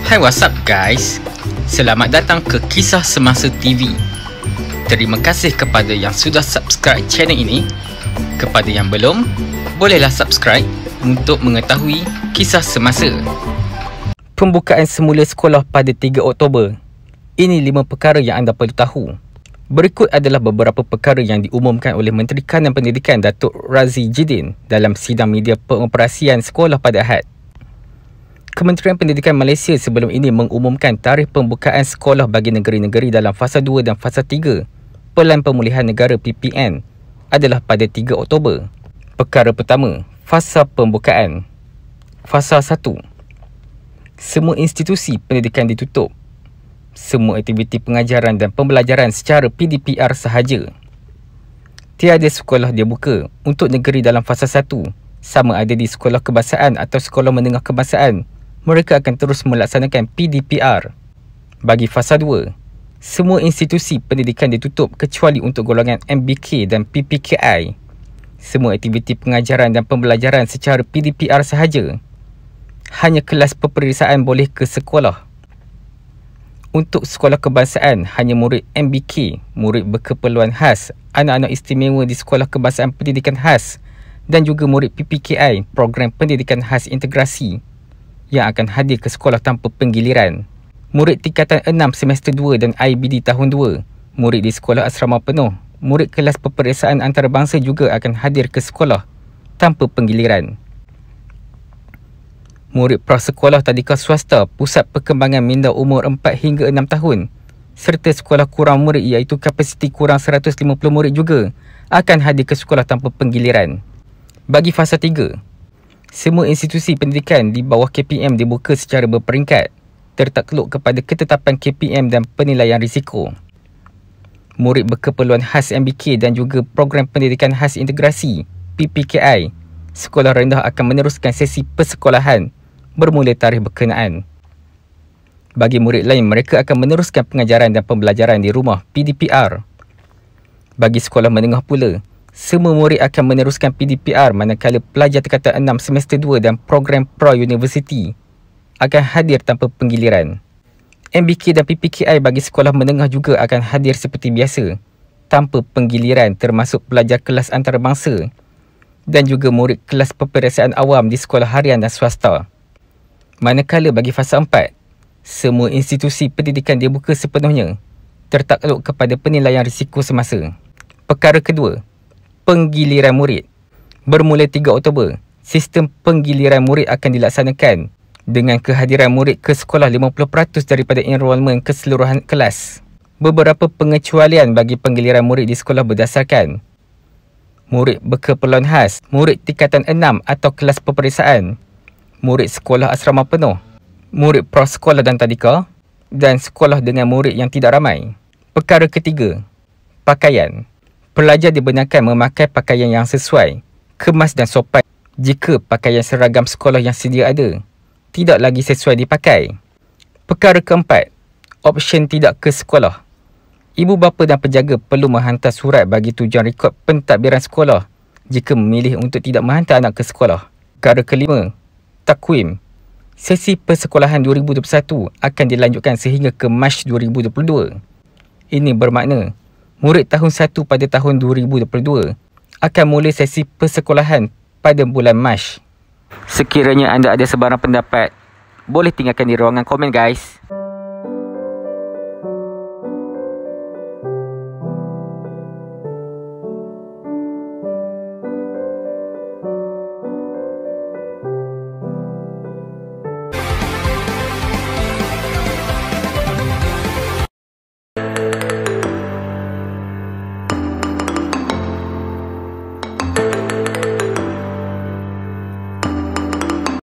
Hai, what's up guys? Selamat datang ke Kisah Semasa TV. Terima kasih kepada yang sudah subscribe channel ini. Kepada yang belum, bolehlah subscribe untuk mengetahui kisah semasa. Pembukaan semula sekolah pada 3 Oktober. Ini 5 perkara yang anda perlu tahu. Berikut adalah beberapa perkara yang diumumkan oleh Menteri Kanan Pendidikan Datuk Razzie Jidin dalam sidang media pengoperasian sekolah pada Ahad. Kementerian Pendidikan Malaysia sebelum ini mengumumkan tarikh pembukaan sekolah bagi negeri-negeri dalam Fasa 2 dan Fasa 3 Pelan Pemulihan Negara PPN adalah pada 3 Oktober. Perkara pertama, fasa pembukaan. Fasa 1. Semua institusi pendidikan ditutup. Semua aktiviti pengajaran dan pembelajaran secara PDPR sahaja. Tiada sekolah dibuka untuk negeri dalam Fasa 1, sama ada di sekolah kebangsaan atau sekolah menengah kebangsaan. Mereka akan terus melaksanakan PDPR. Bagi Fasa 2, semua institusi pendidikan ditutup kecuali untuk golongan MBK dan PPKI. Semua aktiviti pengajaran dan pembelajaran secara PDPR sahaja. Hanya kelas peperiksaan boleh ke sekolah. Untuk sekolah kebangsaan, hanya murid MBK, murid berkeperluan khas, anak-anak istimewa di sekolah kebangsaan pendidikan khas dan juga murid PPKI, program pendidikan khas integrasi, yang akan hadir ke sekolah tanpa penggiliran. Murid tingkatan 6 semester 2 dan IBD tahun 2, murid di sekolah asrama penuh, murid kelas peperiksaan antarabangsa juga akan hadir ke sekolah tanpa penggiliran. Murid prasekolah tadika swasta, pusat perkembangan minda umur 4 hingga 6 tahun serta sekolah kurang murid iaitu kapasiti kurang 150 murid juga akan hadir ke sekolah tanpa penggiliran. Bagi Fasa 3, semua institusi pendidikan di bawah KPM dibuka secara berperingkat, tertakluk kepada ketetapan KPM dan penilaian risiko. Murid berkeperluan khas MBK dan juga program pendidikan khas integrasi PPKI, sekolah rendah akan meneruskan sesi persekolahan bermula tarikh berkenaan. Bagi murid lain, mereka akan meneruskan pengajaran dan pembelajaran di rumah PDPR. Bagi sekolah menengah pula, semua murid akan meneruskan PDPR manakala pelajar tingkatan 6 semester 2 dan program pra-universiti akan hadir tanpa penggiliran. MBK dan PPKI bagi sekolah menengah juga akan hadir seperti biasa tanpa penggiliran termasuk pelajar kelas antarabangsa dan juga murid kelas peperiksaan awam di sekolah harian dan swasta. Manakala bagi Fasa 4, semua institusi pendidikan dibuka sepenuhnya tertakluk kepada penilaian risiko semasa. Perkara kedua, penggiliran murid. Bermula 3 Oktober, sistem penggiliran murid akan dilaksanakan dengan kehadiran murid ke sekolah 50% daripada enrolment keseluruhan kelas. Beberapa pengecualian bagi penggiliran murid di sekolah berdasarkan murid berkeperluan khas, murid tingkatan 6 atau kelas peperiksaan, murid sekolah asrama penuh, murid prasekolah dan tadika, dan sekolah dengan murid yang tidak ramai. Perkara ketiga, pakaian. Pelajar dibenarkan memakai pakaian yang sesuai, kemas dan sopan jika pakaian seragam sekolah yang sedia ada tidak lagi sesuai dipakai. Perkara keempat, option tidak ke sekolah. Ibu bapa dan penjaga perlu menghantar surat bagi tujuan rekod pentadbiran sekolah jika memilih untuk tidak menghantar anak ke sekolah. Perkara kelima, takwim. Sesi persekolahan 2021 akan dilanjutkan sehingga ke Mac 2022. Ini bermakna murid tahun 1 pada tahun 2022 akan mula sesi persekolahan pada bulan Mac. Sekiranya anda ada sebarang pendapat, boleh tinggalkan di ruangan komen guys.